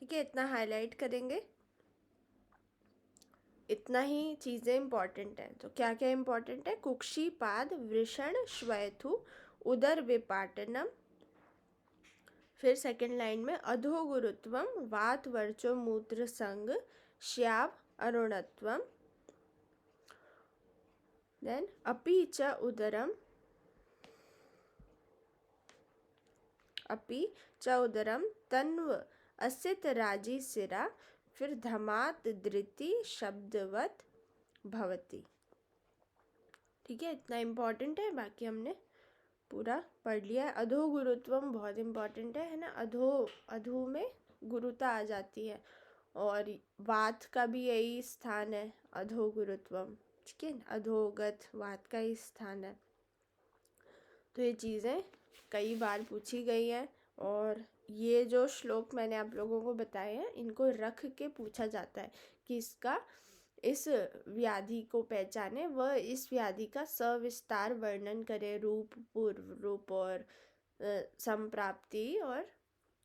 ठीक है, इतना हाईलाइट करेंगे, इतना ही चीज़ें इम्पॉर्टेंट हैं। तो क्या क्या इम्पॉर्टेंट है? कुक्षी पाद वृषण श्वैथु उदर विपाटनम। फिर सेकंड लाइन में अधो गुरुत्वम वात वर्चो मूत्र संग श्याव अरुणत्वम। देन अपि च उदरम तन्व असित राजी सिरा। फिर धमात धृति शब्दवत भवति। ठीक है, इतना इम्पोर्टेंट है, बाकी हमने पूरा पढ़ लिया है। अधो गुरुत्वम बहुत इम्पोर्टेंट है ना। अधो में गुरुता आ जाती है, और वात का भी यही स्थान है, अधो गुरुत्वम। ठीक है, अधोगत वात का ही स्थान है। तो ये चीज़ें कई बार पूछी गई हैं, और ये जो श्लोक मैंने आप लोगों को बताए हैं, इनको रख के पूछा जाता है कि इसका इस व्याधि को पहचाने व इस व्याधि का सविस्तार वर्णन करे, रूप, पूर्व रूप और संप्राप्ति और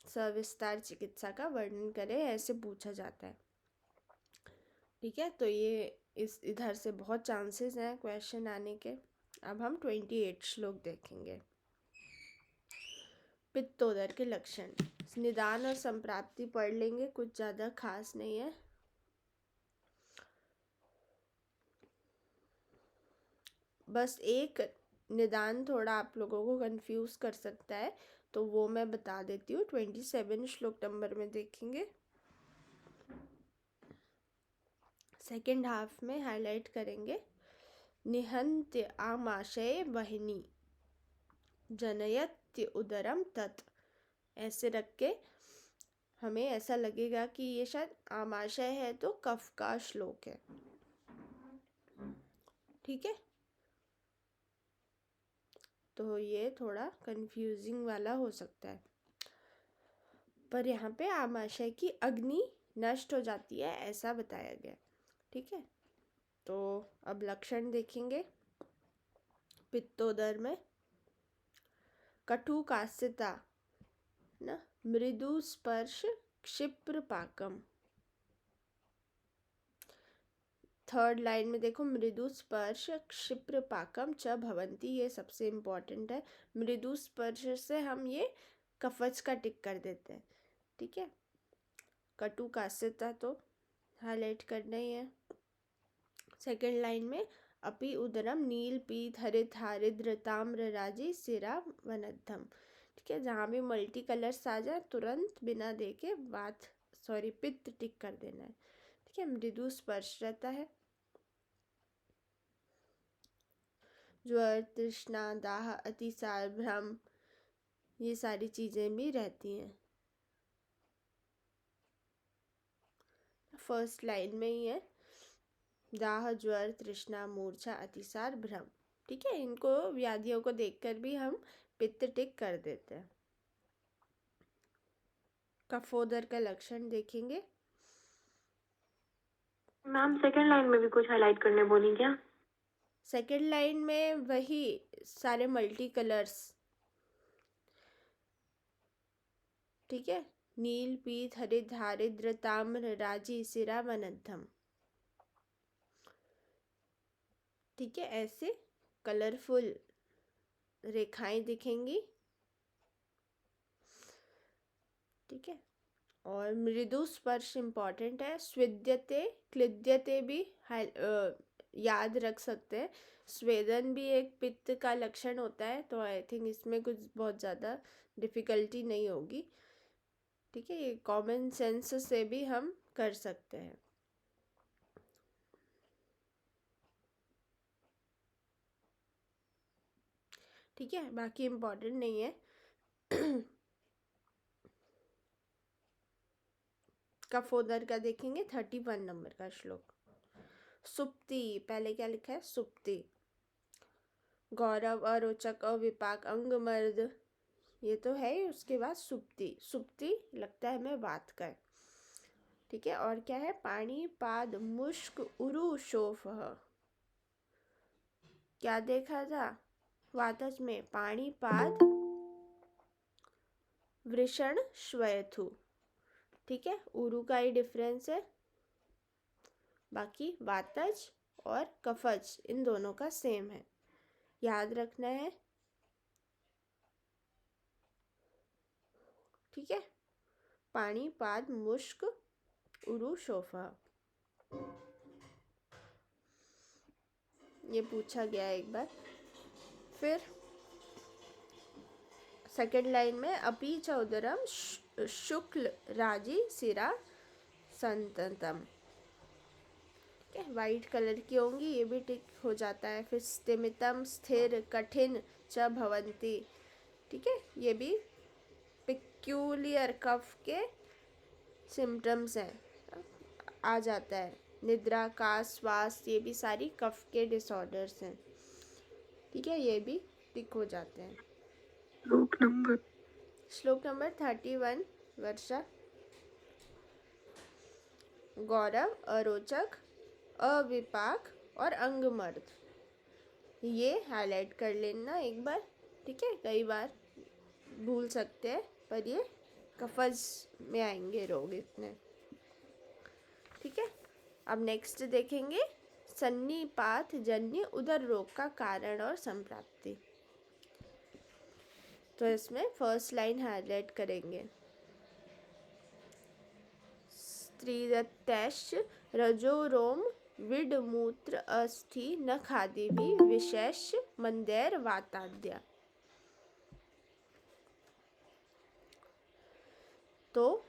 सविस्तार चिकित्सा का वर्णन करे, ऐसे पूछा जाता है। ठीक है, तो ये इधर से बहुत चांसेस हैं क्वेश्चन आने के। अब हम 28 श्लोक देखेंगे। पित्तोदर के लक्षण, निदान और संप्राप्ति पढ़ लेंगे, कुछ ज़्यादा खास नहीं है। बस एक निदान थोड़ा आप लोगों को कंफ्यूज कर सकता है, तो वो मैं बता देती हूँ। 27 श्लोक नंबर में देखेंगे, सेकेंड हाफ में हाईलाइट करेंगे। निहंत्य आमाशय वहिनी जनयत्य उदरम तत्। ऐसे रख के हमें ऐसा लगेगा कि ये शायद आमाशय है, तो कफ का श्लोक है। ठीक है, तो ये थोड़ा कंफ्यूजिंग वाला हो सकता है, पर यहाँ पे आमाशय की अग्नि नष्ट हो जाती है, ऐसा बताया गया। ठीक है, तो अब लक्षण देखेंगे। पित्तोदर में कटु कास्यता ना, मृदु स्पर्श क्षिप्र पाकम। थर्ड लाइन में देखो, मृदु स्पर्श क्षिप्र पाकम च भवंती, ये सबसे इम्पोर्टेंट है। मृदु स्पर्श से हम ये कफज का टिक कर देते हैं। ठीक है, कटु कास्यता तो हाईलाइट करना ही है। सेकेंड लाइन में अपि उदरम नील पीत हरित हारिद्र ताम्र राजी सिरा वनद्धम। ठीक है, जहाँ भी मल्टी कलर्स आ जाए तुरंत बिना देखे पित्त टिक कर देना है। ठीक है, मृदु स्पर्श रहता है। ज्वर, तृष्णा, दाह, अतिसार, भ्रम, ये सारी चीज़ें भी रहती हैं। फर्स्ट लाइन में ही है, दाह, ज्वर, तृष्णा, मूर्छा, अतिसार, भ्रम। ठीक है, इनको व्याधियों को देखकर भी हम पित्त टिक कर देते हैं। कफोदर का लक्षण देखेंगे। मैम सेकंड लाइन में भी कुछ हाईलाइट करने बोली क्या? सेकेंड लाइन में वही सारे मल्टी कलर्स। ठीक है, नील पीत हरित हारिद्र ताम्र राजी सिरा वनद्धम। ठीक है, ऐसे कलरफुल रेखाएं दिखेंगी। ठीक है, और मृदु स्पर्श इम्पॉर्टेंट है। स्विद्यते क्लिद्यते भी याद रख सकते हैं। स्वेदन भी एक पित्त का लक्षण होता है, तो आई थिंक इसमें कुछ बहुत ज़्यादा डिफ़िकल्टी नहीं होगी। ठीक है, ये कॉमन सेंस से भी हम कर सकते हैं। ठीक है, बाकी इम्पोर्टेंट नहीं है। कफोदर का देखेंगे, 31 नंबर का श्लोक। सुप्ति, पहले क्या लिखा है? सुप्ति। गौरव, अरोचक, अविपाक, अंगमर्द, ये तो है ही। उसके बाद सुप्ति, सुप्ति लगता है हमें वात का है। ठीक है, और क्या है? पानी पाद मुष्क उरु शोफ। क्या देखा था वातज में? पानी पाद वृषण श्वयथु। ठीक है, ऊरू का ही डिफरेंस है, बाकी वातज और कफज इन दोनों का सेम है, याद रखना है। ठीक है, पानी पाद मुश्क उरु शोफा, ये पूछा गया एक बार। फिर सेकंड लाइन में अपी च उदरम शुक्ल राजी सिरा संततम, ठीक है, वाइट कलर की होंगी, ये भी टिक हो जाता है। फिर स्तिमितम स्थिर कठिन च भवंती, ठीक है, ये भी पिक्यूलियर कफ के सिम्टम्स हैं, आ जाता है। निद्रा का श्वास, ये भी सारी कफ के डिसऑर्डर्स हैं, ठीक है, ये भी टिक हो जाते हैं। श्लोक नंबर 31 वर्षा। गौरव, अरोचक, अविपाक और अंगमर्द, ये हाईलाइट कर लेना एक बार, ठीक है, कई बार भूल सकते हैं पर ये कफज में आएंगे रोग इतने, ठीक है। अब नेक्स्ट देखेंगे सन्निपात जन्य उदर रोग का कारण और संप्राप्ति। तो इसमें फर्स्ट लाइन हाईलाइट करेंगे, स्त्रीदत्तैश्च रजोरोम विड मूत्र अस्थि न खादी भी विशेष मंदेर वाताद्या। तो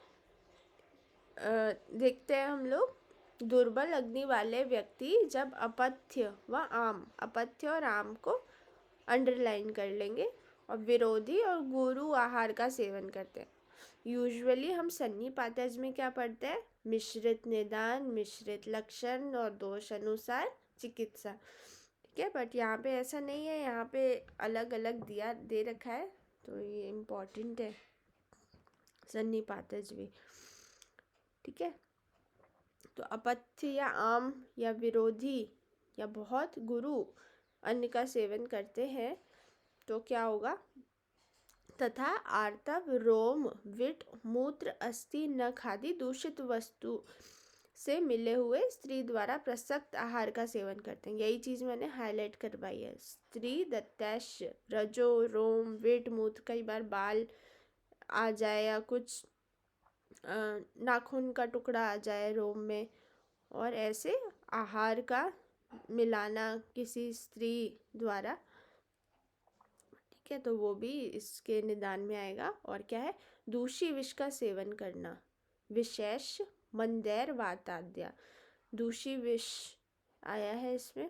देखते हैं हम लोग, दुर्बल अग्नि वाले व्यक्ति जब अपथ्य व आम, अपथ्य और आम को अंडरलाइन कर लेंगे, और विरोधी और गुरु आहार का सेवन करते हैं। यूजुअली हम सन्निपातज में क्या पढ़ते हैं, मिश्रित निदान, मिश्रित लक्षण और दोष अनुसार चिकित्सा, ठीक है, बट यहाँ पे ऐसा नहीं है, यहाँ पे अलग अलग दिया दे रखा है, तो ये इम्पोर्टेंट है सन्निपातज भी, ठीक है। तो अपथ्य या आम या विरोधी या बहुत गुरु अन्न का सेवन करते हैं तो क्या होगा, तथा आर्तव रोम विट मूत्र अस्थि न खादी दूषित वस्तु से मिले हुए स्त्री द्वारा प्रसक्त आहार का सेवन करते हैं। यही चीज मैंने हाईलाइट करवाई है, स्त्री दत्तैश रजो रोम विट मूत्र, कई बार बाल आ जाए या कुछ नाखून का टुकड़ा आ जाए रोम में, और ऐसे आहार का मिलाना किसी स्त्री द्वारा, ठीक है, तो वो भी इसके निदान में आएगा। और क्या है, दूषी विष का सेवन करना, विशेष मंदेर वाताद्या, दूषी विष आया है इसमें।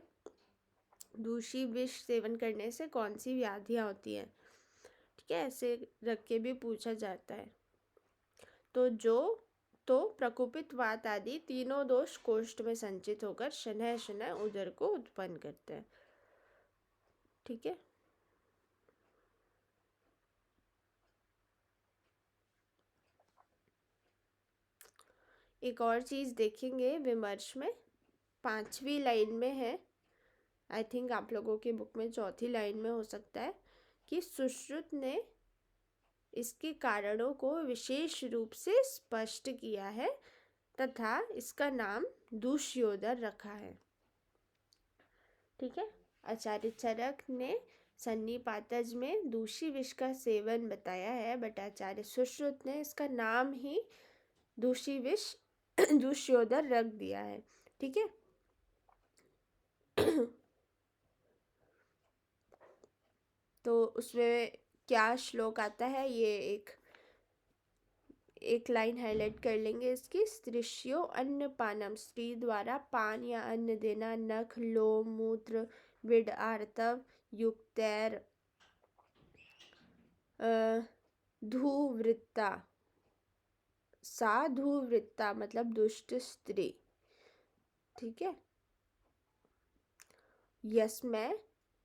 दूषी विष सेवन करने से कौन सी व्याधियाँ होती हैं, ठीक है, ऐसे रख के भी पूछा जाता है। तो प्रकोपित वात आदि तीनों दोष कोष्ठ में संचित होकर शनह शनह उदर को उत्पन्न करते हैं, ठीक है। एक और चीज देखेंगे विमर्श में, 5वीं लाइन में है, आई थिंक आप लोगों की बुक में 4थी लाइन में हो सकता है, कि सुश्रुत ने इसके कारणों को विशेष रूप से स्पष्ट किया है तथा इसका नाम दूष्योदर रखा है, ठीक है। आचार्य चरक ने सन्निपातज में दूषी विष का सेवन बताया है, बट आचार्य सुश्रुत ने इसका नाम ही दूषी विष दूष्योदर रख दिया है, ठीक है। तो उसमें क्या श्लोक आता है, ये एक लाइन हाईलाइट कर लेंगे इसकी, स्त्रिश्यो अन्न पानम, स्त्री द्वारा पान या अन्न देना, नख लोम मूत्र विड आर्तव युक्तैर धूवृत्ता, साधुवृत्ता मतलब दुष्ट स्त्री, ठीक है, यस्मै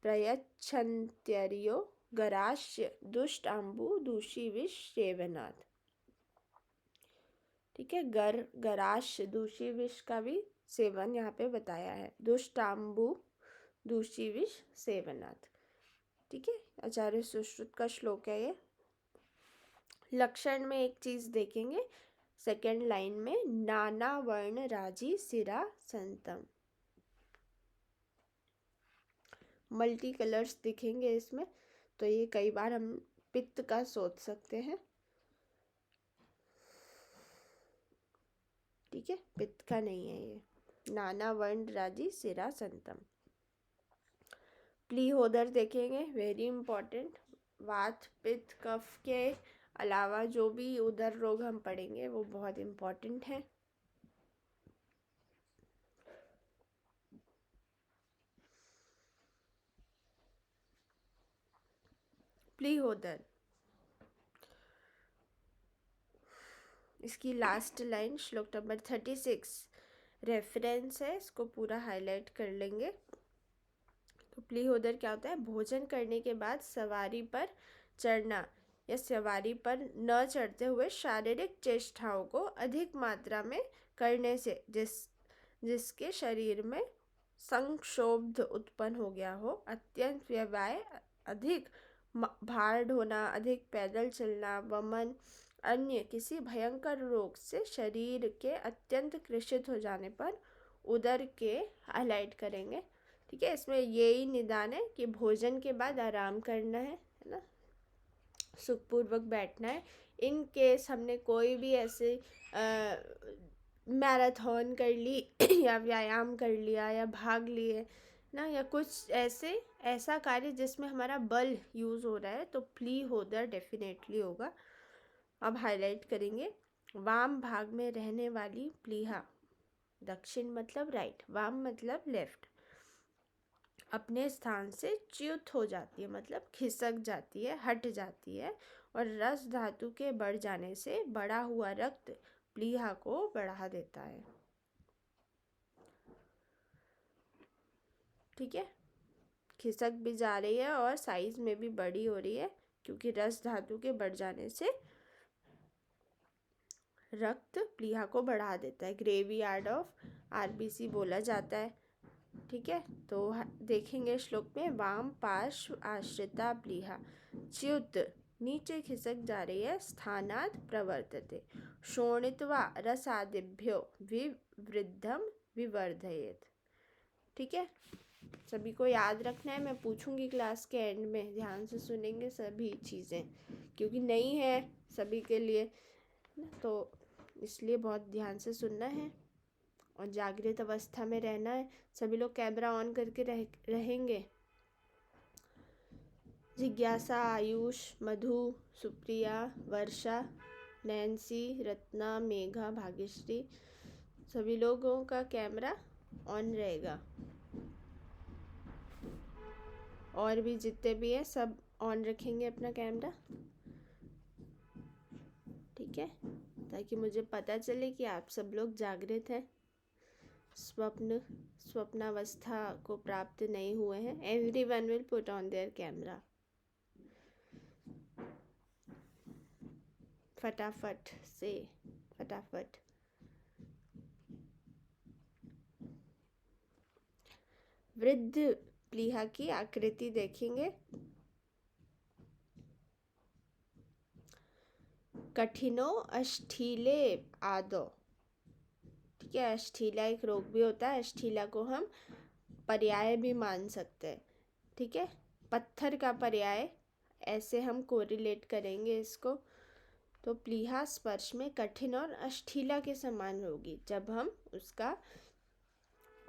प्रयच्छन्त्यर्यो गराश्य दुष्ट अम्बु दूषी विष सेवनात्, ठीक है, गराश दूषी विष का भी सेवन यहाँ पे बताया है, दुष्टाम्बु दूषी विष सेवनात्, ठीक है, आचार्य सुश्रुत का श्लोक है ये। लक्षण में एक चीज देखेंगे, सेकेंड लाइन में नाना वर्ण राजी सिरा संतम, मल्टी कलर्स दिखेंगे इसमें, तो ये कई बार हम पित्त का सोच सकते हैं। ठीक है, पित्त का नहीं है ये। नाना वर्ण राजी सिरा संतम। प्लीहोदर देखेंगे, वेरी इंपॉर्टेंट। वात पित्त कफ के अलावा जो भी उदर रोग हम पढ़ेंगे वो बहुत इंपॉर्टेंट है। प्लीहोदर, इसकी लास्ट लाइन श्लोक नंबर 36 रेफरेंस है, इसको पूरा हाईलाइट कर लेंगे। तो प्लीहोदर क्या होता है? भोजन करने के बाद सवारी पर चढ़ना या सवारी पर न चढ़ते हुए शारीरिक चेष्टाओं को अधिक मात्रा में करने से जिसके शरीर में संक्षोभ उत्पन्न हो गया हो, अत्यंत व्यवाय, अधिक भार ढोना, अधिक पैदल चलना, वमन, अन्य किसी भयंकर रोग से शरीर के अत्यंत कृषित हो जाने पर उदर के हाईलाइट करेंगे। ठीक है, इसमें यही निदान है कि भोजन के बाद आराम करना है ना, सुखपूर्वक बैठना है। इन केस हमने कोई भी ऐसे मैराथन कर ली या व्यायाम कर लिया या भाग लिए ना, या कुछ ऐसा कार्य जिसमें हमारा बल यूज़ हो रहा है, तो प्लीहोदर डेफिनेटली होगा। अब हाईलाइट करेंगे। वाम भाग में रहने वाली प्लीहा, दक्षिण मतलब राइट, वाम मतलब लेफ्ट, अपने स्थान से च्युत हो जाती है, मतलब खिसक जाती है, हट जाती है, और रस धातु के बढ़ जाने से बढ़ा हुआ रक्त प्लीहा को बढ़ा देता है। ठीक है, खिसक भी जा रही है और साइज में भी बड़ी हो रही है, क्योंकि रस धातु के बढ़ जाने से रक्त प्लीहा को बढ़ा देता है। ग्रेवयार्ड ऑफ आरबीसी बोला जाता है। ठीक है, तो देखेंगे श्लोक में, वाम पार्श्व आश्रिता प्लीहा च्युत, नीचे खिसक जा रही है, स्थानात् प्रवर्तते, शोणित्वा रसादिभ्यो विवृद्धम विवर्धयेत्। ठीक है, सभी को याद रखना है, मैं पूछूंगी क्लास के एंड में, ध्यान से सुनेंगे सभी चीज़ें, क्योंकि नहीं है सभी के लिए, तो इसलिए बहुत ध्यान से सुनना है और जागृत अवस्था में रहना है। सभी लोग कैमरा ऑन करके रहेंगे। जिज्ञासा, आयुष, मधु, सुप्रिया, वर्षा, नैन्सी, रत्ना, मेघा, भाग्यश्री, सभी लोगों का कैमरा ऑन रहेगा, और भी जितने भी हैं सब ऑन रखेंगे अपना कैमरा। ठीक है, ताकि मुझे पता चले कि आप सब लोग जागृत हैं, स्वप्नावस्था को प्राप्त नहीं हुए हैं। Everyone will put on their camera. फटाफट से, फटाफट। वृद्ध प्लीहा की आकृति देखेंगे। कठिनो अष्ठीले आदो। ठीक है, अष्ठीला एक रोग भी होता है, अष्ठीला को हम पर्याय भी मान सकते हैं। ठीक है, पत्थर का पर्याय, ऐसे हम कोरिलेट करेंगे इसको। तो प्लीहा स्पर्श में कठिन और अष्ठीला के समान होगी। जब हम उसका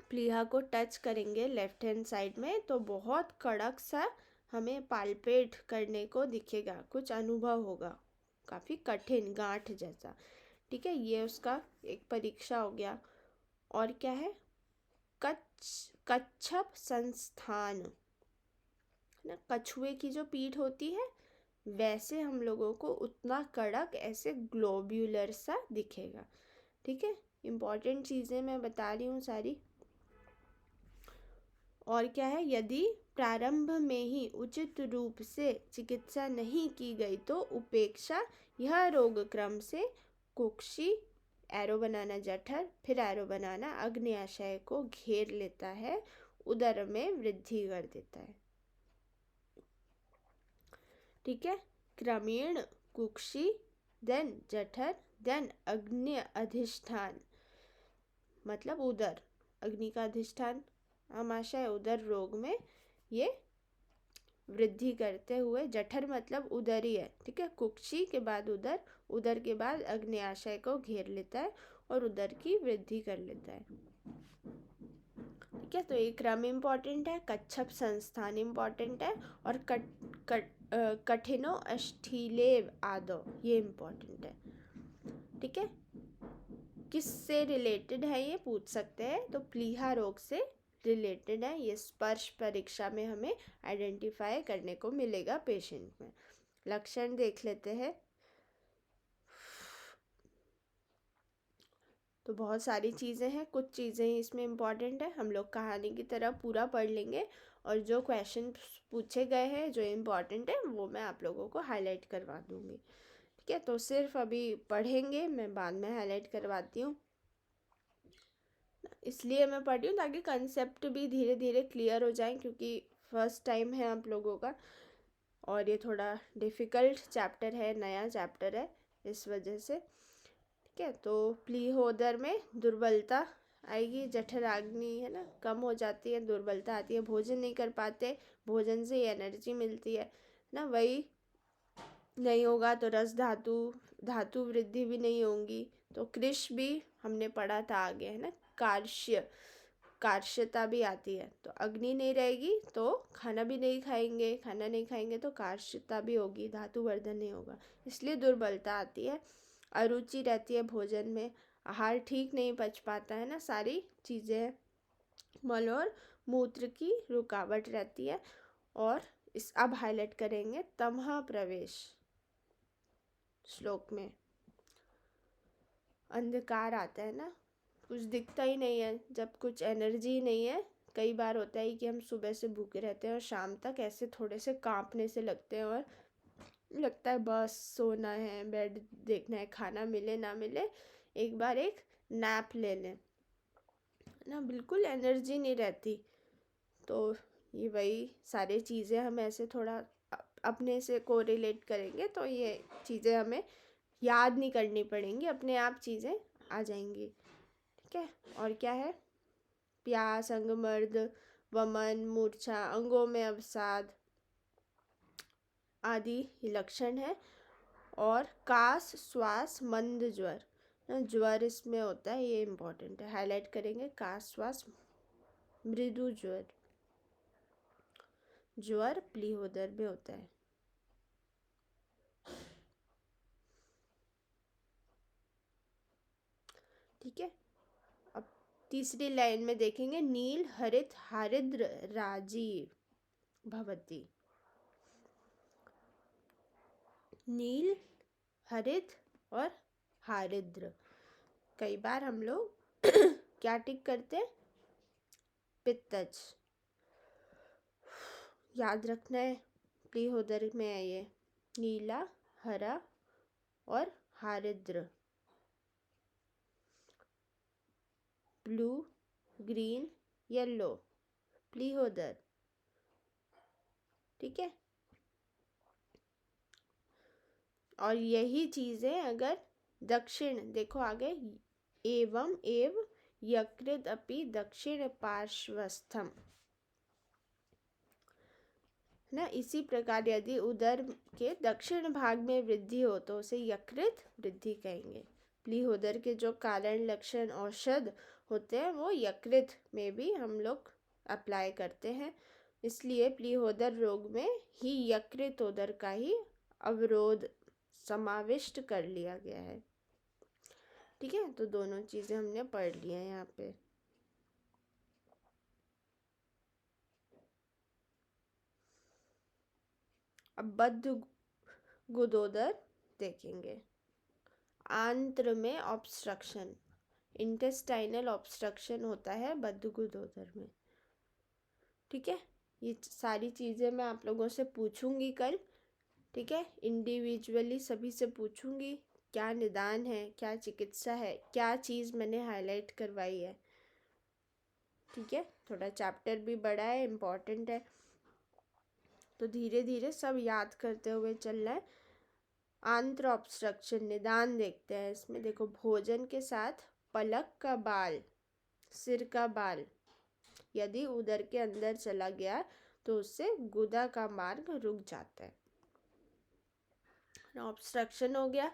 प्लीहा को टच करेंगे लेफ्ट हैंड साइड में, तो बहुत कड़क सा हमें पाल्पेट करने को दिखेगा, कुछ अनुभव होगा, काफ़ी कठिन गांठ जैसा। ठीक है, ये उसका एक परीक्षा हो गया। और क्या है? कच्छप संस्थान ना, कछुए की जो पीठ होती है वैसे हम लोगों को उतना कड़क ऐसे ग्लोब्यूलर सा दिखेगा। ठीक है, इम्पॉर्टेंट चीज़ें मैं बता रही हूँ सारी। और क्या है? यदि प्रारंभ में ही उचित रूप से चिकित्सा नहीं की गई तो उपेक्षा, यह रोग क्रम से कुक्षी, एरो बनाना जठर, फिर एरो बनाना अग्न्याशय को घेर लेता है, उदर में वृद्धि कर देता है। ठीक है, क्रमेण कुक्षी, देन जठर, देन अग्नि अधिष्ठान मतलब उदर, अग्नि का अधिष्ठान आमाशय, उदर रोग में ये वृद्धि करते हुए, जठर मतलब उदर ही है, ठीक है, कुक्षी के बाद उदर, उदर के बाद अग्न्याशय को घेर लेता है और उदर की वृद्धि कर लेता है। ठीक है, तो ये क्रम इम्पॉर्टेंट है, कच्छप संस्थान इम्पॉर्टेंट है, और कठिनो अष्ठीलेव आदो ये इम्पॉर्टेंट है। ठीक है, किससे रिलेटेड है ये पूछ सकते हैं, तो प्लीहा रोग से रिलेटेड है। ये स्पर्श परीक्षा में हमें आइडेंटिफाई करने को मिलेगा पेशेंट में। लक्षण देख लेते हैं। तो बहुत सारी चीज़ें हैं, कुछ चीज़ें इसमें इम्पॉर्टेंट है, हम लोग कहानी की तरह पूरा पढ़ लेंगे, और जो क्वेश्चन पूछे गए हैं जो इम्पॉर्टेंट है वो मैं आप लोगों को हाईलाइट करवा दूँगी। ठीक है, तो सिर्फ अभी पढ़ेंगे, मैं बाद में हाईलाइट करवाती हूँ। इसलिए मैं पढ़ रही हूँ ताकि कंसेप्ट भी धीरे धीरे क्लियर हो जाए, क्योंकि फर्स्ट टाइम है आप लोगों का और ये थोड़ा डिफ़िकल्ट चैप्टर है, नया चैप्टर है, इस वजह से। ठीक है, तो प्लीहोदर में दुर्बलता आएगी, जठराग्नि है ना कम हो जाती है, दुर्बलता आती है, भोजन नहीं कर पाते, भोजन से एनर्जी मिलती है ना, वही नहीं होगा तो रस धातु वृद्धि भी नहीं होगी, तो कृश भी हमने पढ़ा था आगे है ना, कार्श्यता भी आती है, तो अग्नि नहीं रहेगी तो खाना भी नहीं खाएंगे, खाना नहीं खाएंगे तो कार्श्यता भी होगी, धातु वर्धन नहीं होगा, इसलिए दुर्बलता आती है। अरुचि रहती है भोजन में, आहार ठीक नहीं पच पाता है ना, सारी चीज़ें, मल और मूत्र की रुकावट रहती है। और इस अब हाईलाइट करेंगे तमह प्रवेश श्लोक में। अंधकार आता है ना, कुछ दिखता ही नहीं है, जब कुछ एनर्जी नहीं है, कई बार होता है कि हम सुबह से भूखे रहते हैं और शाम तक ऐसे थोड़े से कांपने से लगते हैं और लगता है बस सोना है, बेड देखना है, खाना मिले ना मिले एक बार एक नैप ले लें ना, बिल्कुल एनर्जी नहीं रहती। तो ये वही सारी चीज़ें हम ऐसे थोड़ा अपने से कोरिलेट करेंगे तो ये चीज़ें हमें याद नहीं करनी पड़ेंगी, अपने आप चीज़ें आ जाएंगी। ठीक है, और क्या है, प्यास, अंगमर्द, वमन, मूर्छा, अंगों में अवसाद आदि लक्षण है। और कास, श्वास, मंद ज्वर, ज्वर इसमें होता है, ये इम्पोर्टेंट है, हाईलाइट करेंगे, कास, श्वास, मृदु ज्वर, ज्वर प्लीहोदर में होता है। ठीक है, अब तीसरी लाइन में देखेंगे, नील हरित हारिद्र राजीव भवती। नील, हरित और हारिद्र, कई बार हम लोग क्या टिक करते हैं, पित्तज, याद रखना है, प्लीहोदर में है ये, नीला, हरा और हारिद्र, ब्लू, ग्रीन, येलो, प्लीहोदर। ठीक है, और यही चीज़ें अगर दक्षिण देखो आगे, एवं एव यकृत अपि दक्षिण पार्श्वस्थम ना, इसी प्रकार यदि उदर के दक्षिण भाग में वृद्धि हो तो उसे यकृत वृद्धि कहेंगे। प्लीहोदर के जो कारण लक्षण औषध होते हैं वो यकृत में भी हम लोग अप्लाई करते हैं, इसलिए प्लीहोदर रोग में ही यकृत उदर का ही अवरोध समाविष्ट कर लिया गया है। ठीक है, तो दोनों चीज़ें हमने पढ़ ली हैं यहाँ पे। अब बद्ध गुदोदर देखेंगे। आंत्र में ऑब्स्ट्रक्शन, इंटेस्टाइनल ऑब्स्ट्रक्शन होता है बद्ध गुदोदर में। ठीक है, ये सारी चीज़ें मैं आप लोगों से पूछूंगी कल। ठीक है, इंडिविजुअली सभी से पूछूंगी क्या निदान है, क्या चिकित्सा है, क्या चीज़ मैंने हाईलाइट करवाई है। ठीक है, थोड़ा चैप्टर भी बड़ा है, इम्पॉर्टेंट है, तो धीरे धीरे सब याद करते हुए चलना है। आंत्र ऑब्स्ट्रक्शन निदान देखते हैं इसमें। देखो, भोजन के साथ पलक का बाल, सिर का बाल यदि उदर के अंदर चला गया तो उससे गुदा का मार्ग रुक जाता है। ऑब्स्ट्रक्शन हो गया,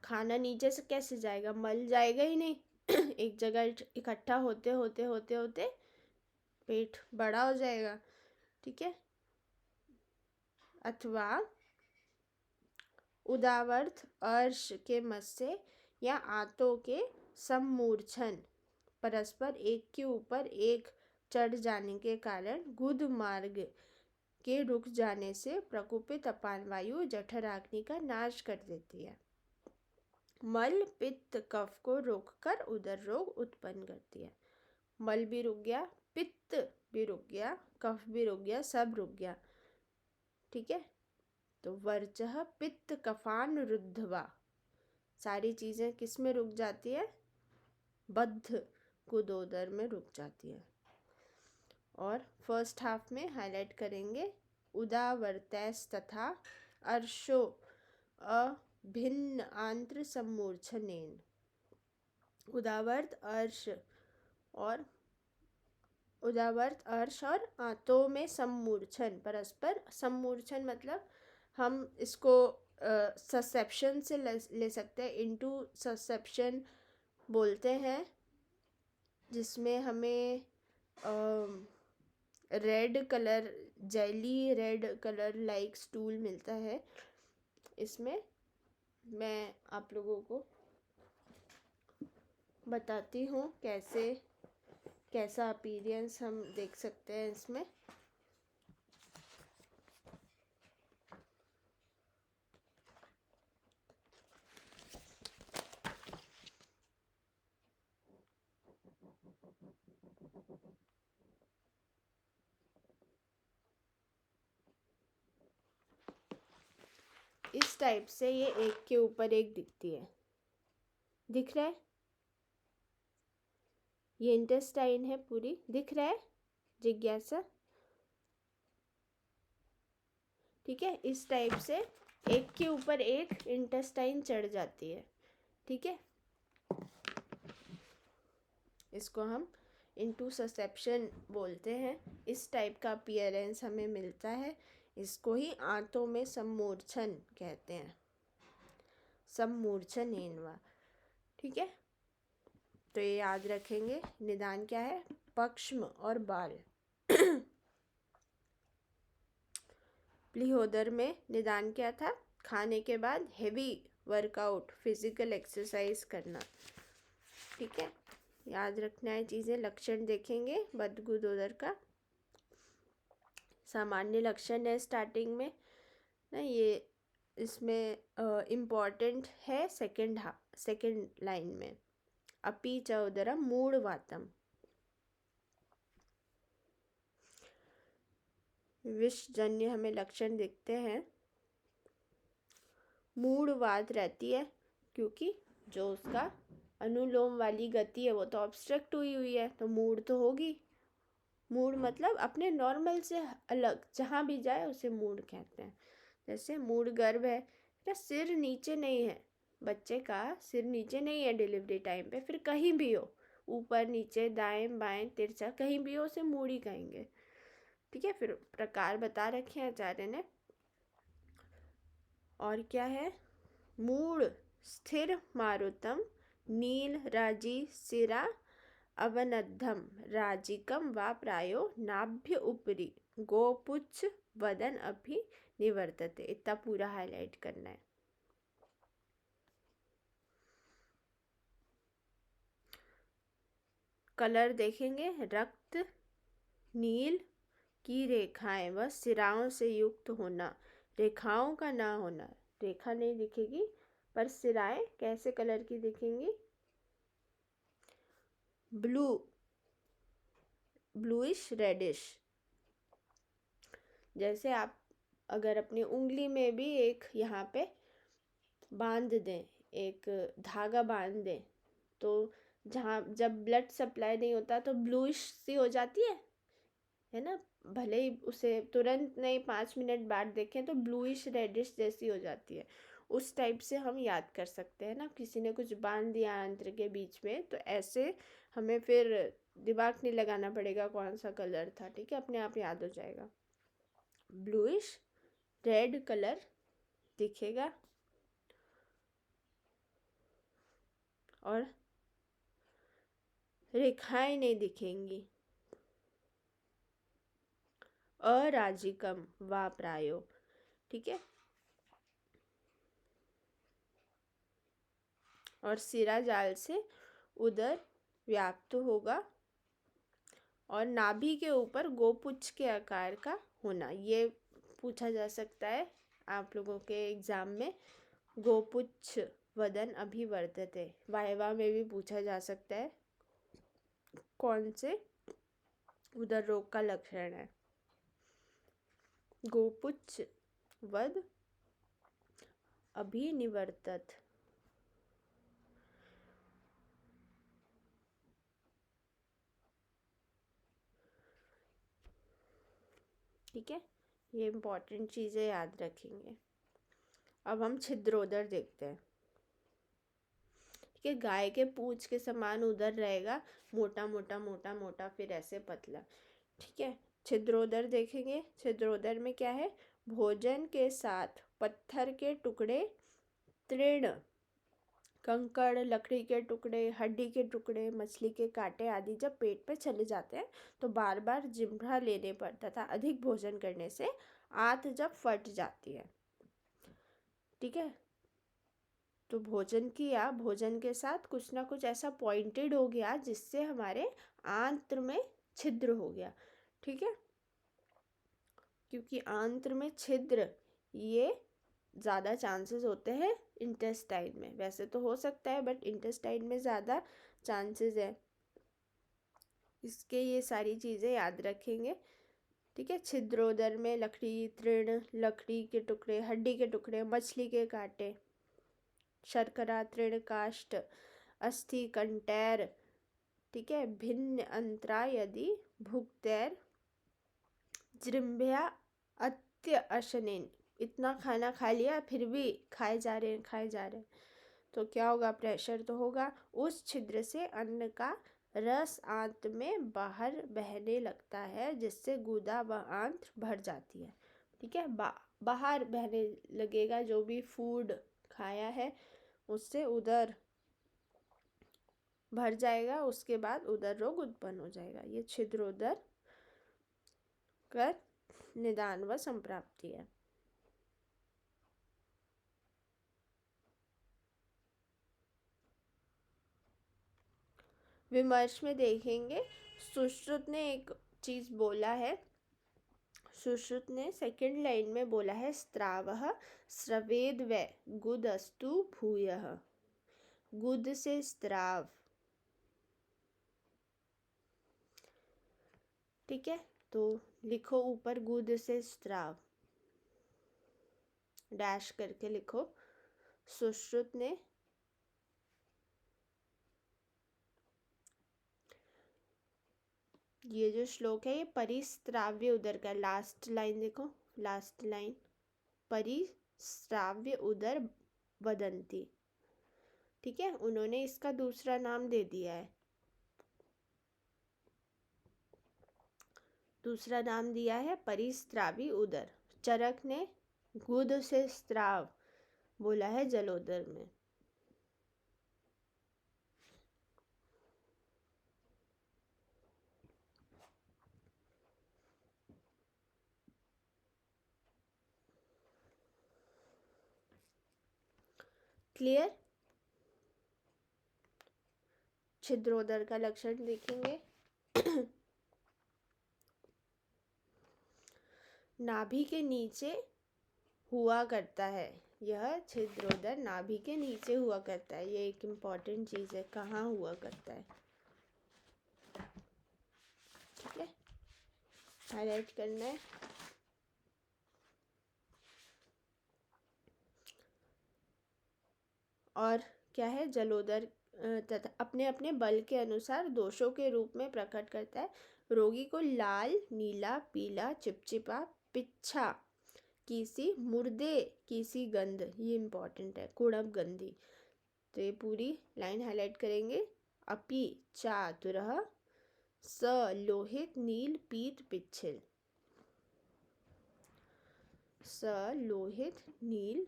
खाना नीचे से कैसे जाएगा, मल जाएगा ही नहीं एक जगह इकट्ठा होते होते होते होते पेट बड़ा हो जाएगा। ठीक है। अथवा उदावर्त अर्श के मस्से या आंतों के सम्मूर्छन परस्पर एक के ऊपर एक चढ़ जाने के कारण गुद मार्ग के रुक जाने से प्रकुपित अपान वायु जठराग्नि का नाश कर देती है। मल पित्त कफ को रोककर उदर रोग उत्पन्न करती है। मल भी रुक गया, पित्त भी रुक गया, कफ भी रुक गया, सब रुक गया। ठीक है। तो वर्चः पित्त कफान रुद्धवा, सारी चीजें किस में रुक जाती है, बद्ध गुदोदर में रुक जाती है। और फर्स्ट हाफ में हाईलाइट करेंगे उदावर्तैस तथा अर्शो अभिन्न आंत्र सम्मूर्छनेन। उदावर्त अर्श और आंतों में सम्मूर्छन परस्पर। सम्मूर्छन मतलब हम इसको ससेप्शन से ले सकते हैं, इनटू ससेप्शन बोलते हैं, जिसमें हमें red colour, jelly red colour like stool मिलता है। इसमें मैं आप लोगों को बताती हूँ कैसा अपीयरेंस हम देख सकते हैं इसमें। इस टाइप से ये एक के ऊपर एक दिखती है। दिख रहा है, ये इंटेस्टाइन है पूरी, दिख रहा है जिज्ञासा। ठीक है। इस टाइप से एक के ऊपर एक इंटेस्टाइन चढ़ जाती है। ठीक है। इसको हम इनटू ससेप्शन बोलते हैं। इस टाइप का अपीयरेंस हमें मिलता है। इसको ही आंतों में सम्मूर्छन कहते हैं, सम्मूर्छन एनवा। ठीक है। तो ये याद रखेंगे। निदान क्या है, पक्ष्म और बाल। प्लीहोदर में निदान क्या था, खाने के बाद हेवी वर्कआउट, फिजिकल एक्सरसाइज करना। ठीक है। याद रखना है चीज़ें। लक्षण देखेंगे बदगुदोदर का। सामान्य लक्षण है स्टार्टिंग में ना, ये इसमें इम्पॉर्टेंट है सेकेंड लाइन में। अपी च उदरम मूढ़वातम, विषजन्य हमें लक्षण दिखते हैं। मूढ़वात रहती है क्योंकि जो उसका अनुलोम वाली गति है वो तो ऑब्स्ट्रक्ट हुई है, तो मूढ़ तो होगी। मूढ़ मतलब अपने नॉर्मल से अलग, जहाँ भी जाए उसे मूढ़ कहते हैं। जैसे मूढ़ गर्भ है, या सिर नीचे नहीं है, बच्चे का सिर नीचे नहीं है डिलीवरी टाइम पे, फिर कहीं भी हो, ऊपर नीचे दाएं बाएं तिरछा कहीं भी हो, उसे मूढ़ ही कहेंगे। ठीक है। फिर प्रकार बता रखे हैं आचार्य ने। और क्या है, मूढ़ स्थिर मारुतम नील राजी सिरा अवनद्धम राजिकम वा प्रायो नाभ्य उपरी गोपुच्छ वदन अभि निवर्तते। इतना पूरा हाईलाइट करना है। कलर देखेंगे, रक्त नील की रेखाएं व सिराओं से युक्त होना, रेखाओं का ना होना, रेखा नहीं दिखेगी पर सिराएं कैसे कलर की दिखेंगी, ब्लूइश रेडिश। जैसे आप अगर अपनी उंगली में भी एक यहाँ पे बांध दें, एक धागा बांध दें, तो जहाँ जब ब्लड सप्लाई नहीं होता तो ब्लूइश सी हो जाती है ना। भले ही उसे तुरंत नहीं 5 मिनट बाद देखें तो ब्लूइश रेडिश जैसी हो जाती है। उस टाइप से हम याद कर सकते हैं ना। किसी ने कुछ बांध दिया आंत्र के बीच में, तो ऐसे हमें फिर दिमाग नहीं लगाना पड़ेगा कौन सा कलर था, ठीक है, अपने आप याद हो जाएगा। ब्लूइश रेड कलर दिखेगा और रेखाएं नहीं दिखेंगी। अराजिकम वा प्रायो, ठीक है। और सिरा जाल से उदर व्याप्त होगा और नाभि के ऊपर गोपुच्छ के आकार का होना, ये पूछा जा सकता है आप लोगों के एग्जाम में। गोपुच्छ वदन अभिवर्धते, वाइवा में भी पूछा जा सकता है कौन से उदर रोग का लक्षण है। गोपुच्छ वद अभिनिवर्तत, ठीक है, ये इम्पोर्टेंट चीज़ें याद रखेंगे। अब हम छिद्रोदर देखते हैं, ठीक है। गाय के पूंछ के समान उदर रहेगा, मोटा मोटा मोटा मोटा, फिर ऐसे पतला, ठीक है। छिद्रोदर देखेंगे। छिद्रोदर में क्या है, भोजन के साथ पत्थर के टुकड़े, तृण, कंकड़, लकड़ी के टुकड़े, हड्डी के टुकड़े, मछली के कांटे आदि जब पेट पे चले जाते हैं तो बार बार जिह्वा लेने पर तथा अधिक भोजन करने से आंत जब फट जाती है, ठीक है। तो भोजन किया, भोजन के साथ कुछ ना कुछ ऐसा पॉइंटेड हो गया जिससे हमारे आंत्र में छिद्र हो गया, ठीक है। क्योंकि आंत्र में छिद्र ये ज़्यादा चांसेस होते हैं इंटेस्टाइन में, वैसे तो हो सकता है बट इंटेस्टाइन में ज़्यादा चांसेस है, इसके ये सारी चीज़ें याद रखेंगे, ठीक है। छिद्रोदर में लकड़ी, तृण, लकड़ी के टुकड़े, हड्डी के टुकड़े, मछली के कांटे, शर्करा, तृण, काष्ठ, अस्थि, कंटैर, ठीक है। भिन्न अंतरा यदि भुक्तैर जृंभ्या अत्य अशनेन, इतना खाना खा लिया फिर भी खाए जा रहे हैं, तो क्या होगा, प्रेशर तो होगा। उस छिद्र से अन्न का रस आंत में बाहर बहने लगता है जिससे गुदा व आंत्र भर जाती है, ठीक है। बाहर बहने लगेगा, जो भी फूड खाया है उससे उदर भर जाएगा, उसके बाद उदर रोग उत्पन्न हो जाएगा। ये छिद्रोदर कर निदान व संप्राप्ति है। विमर्श में देखेंगे, सुश्रुत ने एक चीज बोला है। सुश्रुत ने सेकंड लाइन में बोला है, स्त्रावः स्रवेद वै गुदस्तु भूयः, गुद से स्त्राव, ठीक है। तो लिखो ऊपर गुद से स्त्राव, डैश करके लिखो। सुश्रुत ने ये जो श्लोक है ये परिस्त्राव्य उदर का, लास्ट लाइन देखो, लास्ट लाइन, परिस्राव्य उदर वदंती, ठीक है। उन्होंने इसका दूसरा नाम दे दिया है, दूसरा नाम दिया है परिस्त्रावी उदर। चरक ने गुद से स्त्राव बोला है जलोदर में। क्लियर। छिद्रोदर का लक्षण देखेंगे। नाभि के नीचे हुआ करता है, यह छिद्रोदर नाभि के नीचे हुआ करता है, ये एक इम्पॉर्टेंट चीज है, कहाँ हुआ करता है, ठीक है, हाईलाइट करना है। और क्या है, जलोदर तथा अपने अपने बल के अनुसार दोषों के रूप में प्रकट करता है। रोगी को लाल, नीला, पीला, चिपचिपा, पिच्छा किसी मुर्दे की सी गंध, ये इम्पॉर्टेंट है, कुणप गंधी। तो ये पूरी लाइन हाईलाइट करेंगे। अपि चातुरः स लोहित नील पीत पिच्छिल, स लोहित नील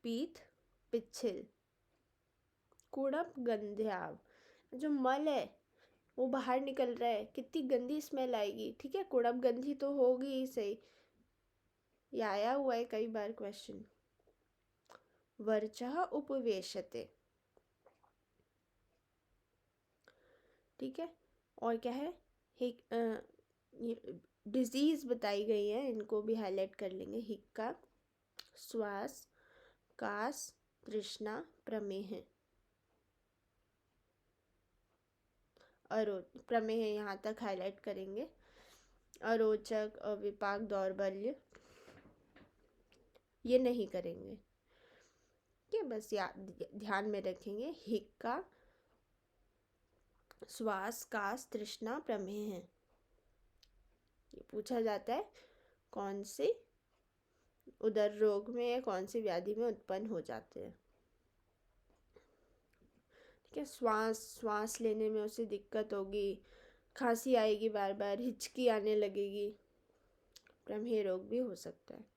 पीत पिच्छिल कुणप गंध्याव। जो मल है वो बाहर निकल रहा है, कितनी गंदी स्मेल आएगी, ठीक है, कुणप गंधी तो होगी ही सही, ये आया हुआ है कई बार क्वेश्चन। वर्चः उपवेशते, ठीक है। और क्या है, डिजीज बताई गई है, इनको भी हाईलाइट कर लेंगे। हिक्का, श्वास, कास, तृष्णा, प्रमेह। प्रमेह यहाँ तक हाईलाइट करेंगे। अरोचक, अविपाक, दौर्बल्य ये नहीं करेंगे, ठीक है, बस ध्यान में रखेंगे। हिक्का, श्वास, कास, तृष्णा, प्रमेह है, ये पूछा जाता है कौन सी उदर रोग में या कौन सी व्याधि में उत्पन्न हो जाते हैं, ठीक है। श्वास लेने में उसे दिक्कत होगी, खांसी आएगी, बार बार हिचकी आने लगेगी, प्रमेह रोग भी हो सकता है।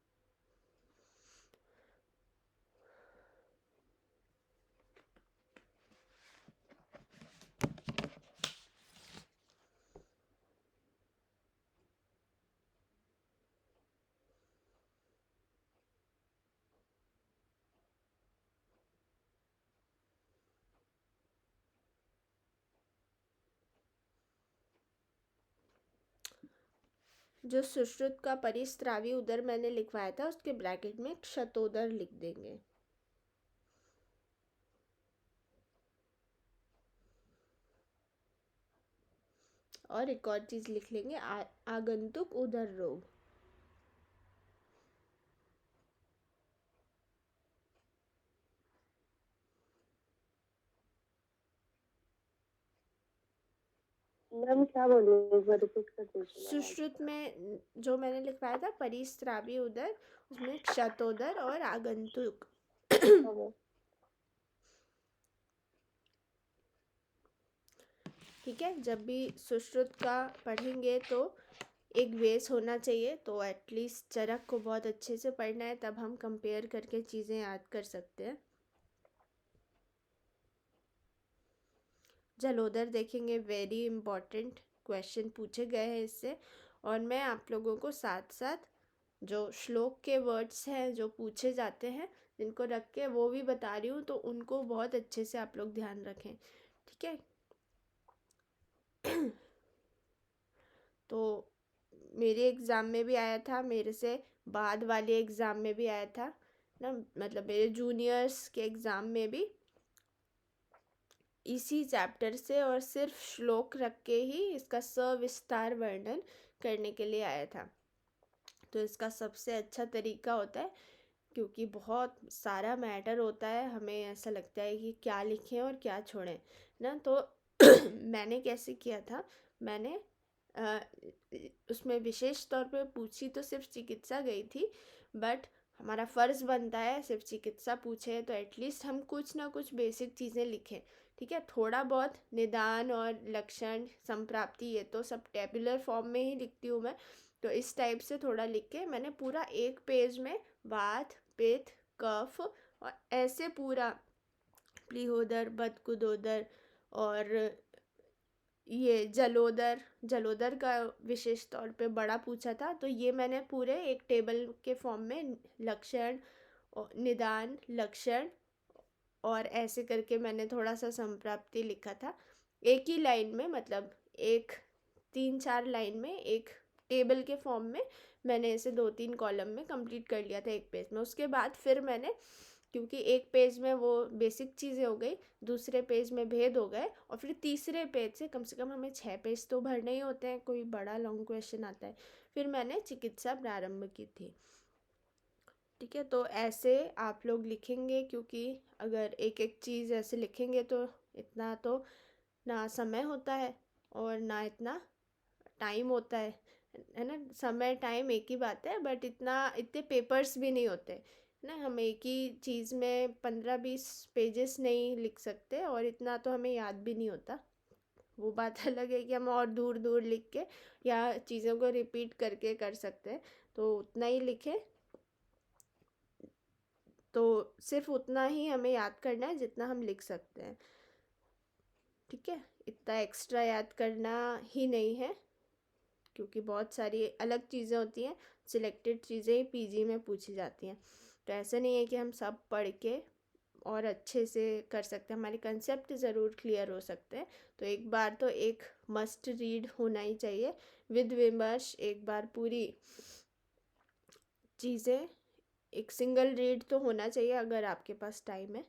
जो सुश्रुत का परिस्रावी उदर मैंने लिखवाया था उसके ब्रैकेट में क्षतोदर लिख देंगे। और एक और चीज लिख लेंगे, आगंतुक उदर रोग। मैम क्या बोलिए, एक बार रिपीट कर दीजिए। सुश्रुत में जो मैंने लिखवाया था परिस्रावी उदर, उसमें क्षतोदर और आगंतुक। ठीक है, जब भी सुश्रुत का पढ़ेंगे तो एक बेस होना चाहिए, तो एटलीस्ट चरक को बहुत अच्छे से पढ़ना है, तब हम कंपेयर करके चीज़ें याद कर सकते हैं। जलोदर देखेंगे, वेरी इम्पॉर्टेंट क्वेश्चन पूछे गए हैं इससे। और मैं आप लोगों को साथ साथ जो श्लोक के वर्ड्स हैं जो पूछे जाते हैं जिनको रख के वो भी बता रही हूँ, तो उनको बहुत अच्छे से आप लोग ध्यान रखें, ठीक है। तो मेरे एग्ज़ाम में भी आया था, मेरे से बाद वाले एग्ज़ाम में भी आया था ना, मतलब मेरे जूनियर्स के एग्ज़ाम में भी इसी चैप्टर से और सिर्फ श्लोक रख के ही इसका सविस्तार वर्णन करने के लिए आया था। तो इसका सबसे अच्छा तरीका होता है, क्योंकि बहुत सारा मैटर होता है, हमें ऐसा लगता है कि क्या लिखें और क्या छोड़ें ना। तो मैंने कैसे किया था, मैंने उसमें विशेष तौर पे पूछी तो सिर्फ चिकित्सा गई थी, बट हमारा फ़र्ज़ बनता है सिर्फ चिकित्सा पूछे तो एटलीस्ट हम कुछ ना कुछ बेसिक चीज़ें लिखें, ठीक है। थोड़ा बहुत निदान और लक्षण, संप्राप्ति, ये तो सब टेबुलर फॉर्म में ही लिखती हूँ मैं, तो इस टाइप से थोड़ा लिख के मैंने पूरा एक पेज में वात, पित्त, कफ और ऐसे पूरा प्लीहोदर, बदकुदोदर और ये जलोदर का विशेष तौर पे बड़ा पूछा था, तो ये मैंने पूरे एक टेबल के फॉर्म में लक्षण, निदान, लक्षण और ऐसे करके मैंने थोड़ा सा संप्राप्ति लिखा था एक ही लाइन में, मतलब एक 3-4 लाइन में एक टेबल के फॉर्म में मैंने इसे 2-3 कॉलम में कंप्लीट कर लिया था एक पेज में। उसके बाद फिर मैंने, क्योंकि एक पेज में वो बेसिक चीज़ें हो गई, दूसरे पेज में भेद हो गए, और फिर तीसरे पेज से कम हमें 6 पेज तो भरने ही होते हैं, कोई बड़ा लॉन्ग क्वेश्चन आता है, फिर मैंने चिकित्सा प्रारंभ की थी, ठीक है। तो ऐसे आप लोग लिखेंगे, क्योंकि अगर एक एक चीज़ ऐसे लिखेंगे तो इतना तो ना समय होता है और ना इतना टाइम होता है है ना। समय टाइम एक ही बात है, बट इतने पेपर्स भी नहीं होते है ना। हम एक ही चीज़ में 15-20 पेजेस नहीं लिख सकते, और इतना तो हमें याद भी नहीं होता। वो बात अलग है कि हम और दूर दूर लिख के या चीज़ों को रिपीट करके कर सकते हैं, तो उतना ही लिखें। तो सिर्फ उतना ही हमें याद करना है जितना हम लिख सकते हैं, ठीक है। इतना एक्स्ट्रा याद करना ही नहीं है, क्योंकि बहुत सारी अलग चीज़ें होती हैं, सिलेक्टेड चीज़ें ही पीजी में पूछी जाती हैं। तो ऐसा नहीं है कि हम सब पढ़ के और अच्छे से कर सकते हैं, हमारे कंसेप्ट ज़रूर क्लियर हो सकते हैं। तो एक बार तो एक मस्ट रीड होना ही चाहिए, विद विमर्श एक बार पूरी चीज़ें, एक सिंगल रीड तो होना चाहिए अगर आपके पास टाइम है।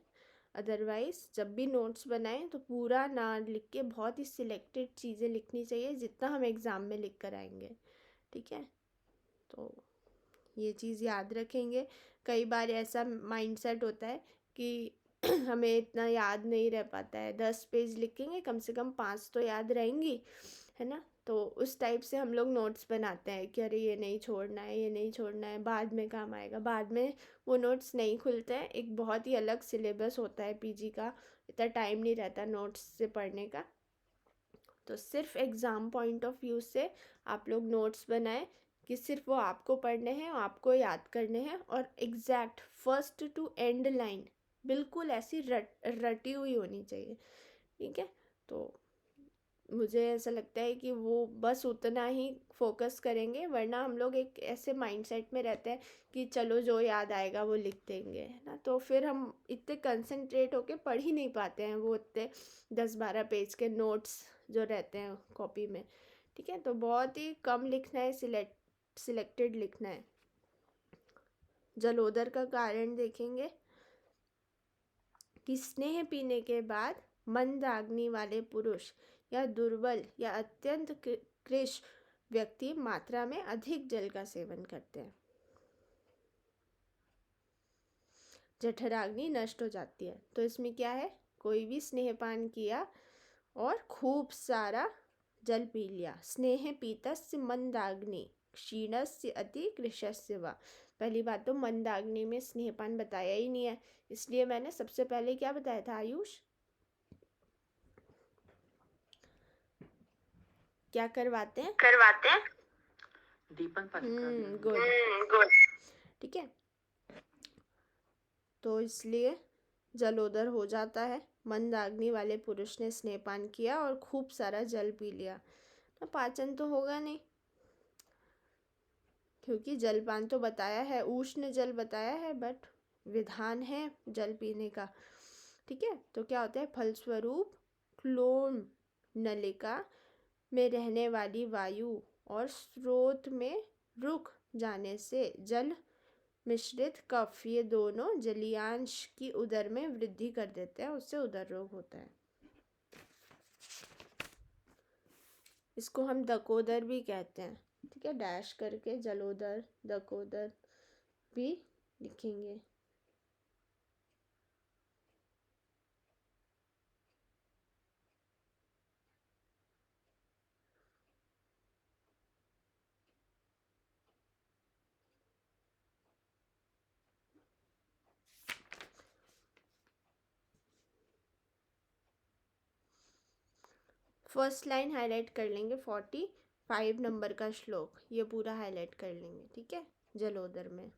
अदरवाइज़ जब भी नोट्स बनाएं तो पूरा ना लिख के बहुत ही सिलेक्टेड चीज़ें लिखनी चाहिए, जितना हम एग्ज़ाम में लिख कर आएंगे, ठीक है। तो ये चीज़ याद रखेंगे। कई बार ऐसा माइंडसेट होता है कि हमें इतना याद नहीं रह पाता है, 10 पेज लिखेंगे कम से कम 5 तो याद रहेंगी, है ना। तो उस टाइप से हम लोग नोट्स बनाते हैं कि अरे ये नहीं छोड़ना है, ये नहीं छोड़ना है, बाद में काम आएगा। बाद में वो नोट्स नहीं खुलते हैं, एक बहुत ही अलग सिलेबस होता है पीजी का, इतना टाइम नहीं रहता नोट्स से पढ़ने का। तो सिर्फ एग्ज़ाम पॉइंट ऑफ व्यू से आप लोग नोट्स बनाएं कि सिर्फ वो आपको पढ़ने हैं, आपको याद करने हैं, और exact first to end line बिल्कुल ऐसी रटी हुई होनी चाहिए, ठीक है। तो मुझे ऐसा लगता है कि वो बस उतना ही फोकस करेंगे, वरना हम लोग एक ऐसे माइंडसेट में रहते हैं कि चलो जो याद आएगा वो लिख देंगे, है ना। तो फिर हम इतने कंसंट्रेट होके पढ़ ही नहीं पाते हैं वो इतने 10-12 पेज के नोट्स जो रहते हैं कॉपी में, ठीक है। तो बहुत ही कम लिखना है, सिलेक्टेड लिखना है। जलोदर का कारण देखेंगे कि स्नेह पीने के बाद मंदाग्नि वाले पुरुष या दुर्बल या अत्यंत कृश व्यक्ति मात्रा में अधिक जल का सेवन करते हैं। जठराग्नि नष्ट हो जाती है। तो इसमें क्या है, कोई भी स्नेहपान किया और खूब सारा जल पी लिया। स्नेह पीतस्य मंदाग्नि क्षीणस्य अति कृशस्य वा। पहली बात तो मंदाग्नि में स्नेहपान बताया ही नहीं है, इसलिए मैंने सबसे पहले क्या बताया था आयुष, क्या करवाते हैं दीपन गुड, ठीक है। तो इसलिए जलोदर हो जाता है। मंदाग्नि वाले पुरुष ने स्नेहपान किया और खूब सारा जल पी लिया, तो पाचन तो होगा नहीं, क्योंकि जलपान तो बताया है, उष्ण जल बताया है, बट विधान है जल पीने का, ठीक है। तो क्या होता है, फलस्वरूप क्लोन नलिका में रहने वाली वायु और स्रोत में रुक जाने से जल मिश्रित कफ, ये दोनों जलीयांश की उदर में वृद्धि कर देते हैं, उससे उदर रोग होता है। इसको हम दकोदर भी कहते हैं, ठीक है। डैश करके जलोदर दकोदर भी लिखेंगे। फर्स्ट लाइन हाईलाइट कर लेंगे, 45 नंबर का श्लोक, ये पूरा हाईलाइट कर लेंगे, ठीक है। जलोदर में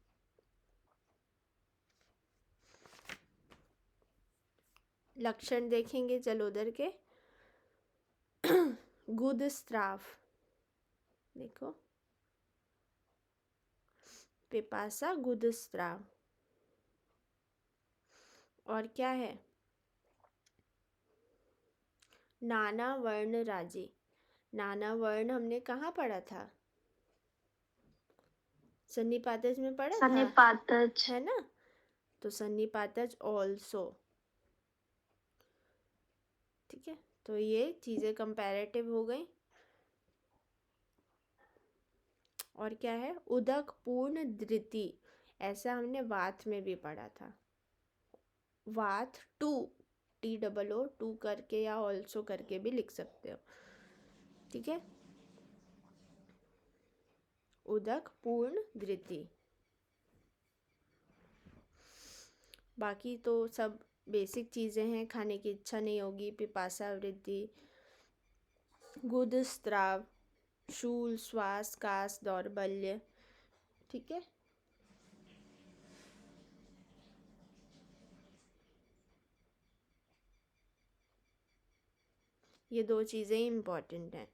लक्षण देखेंगे जलोदर के। गुदस्त्राव देखो, पिपासा गुदस्त्राव। और क्या है, नाना वर्ण राजी। नाना वर्ण हमने कहाँ पढ़ा था, सन्निपातज में पढ़ा था, सन्निपातज है ना। तो सन्निपातज ऑल्सो, ठीक है। तो ये चीज़ें कंपैरेटिव हो गई। और क्या है, उदक पूर्ण धृति, ऐसा हमने वात में भी पढ़ा था। वात टू, TOO टू करके या ऑल्सो करके भी लिख सकते हो, ठीक है। उदक पूर्ण धृति। बाकी तो सब बेसिक चीज़ें हैं, खाने की इच्छा नहीं होगी, पिपासा वृद्धि, गुद स्त्राव, शूल, श्वास, कास, दौर्बल्य। ठीक है, ये दो चीज़ें ही इम्पॉर्टेंट हैं।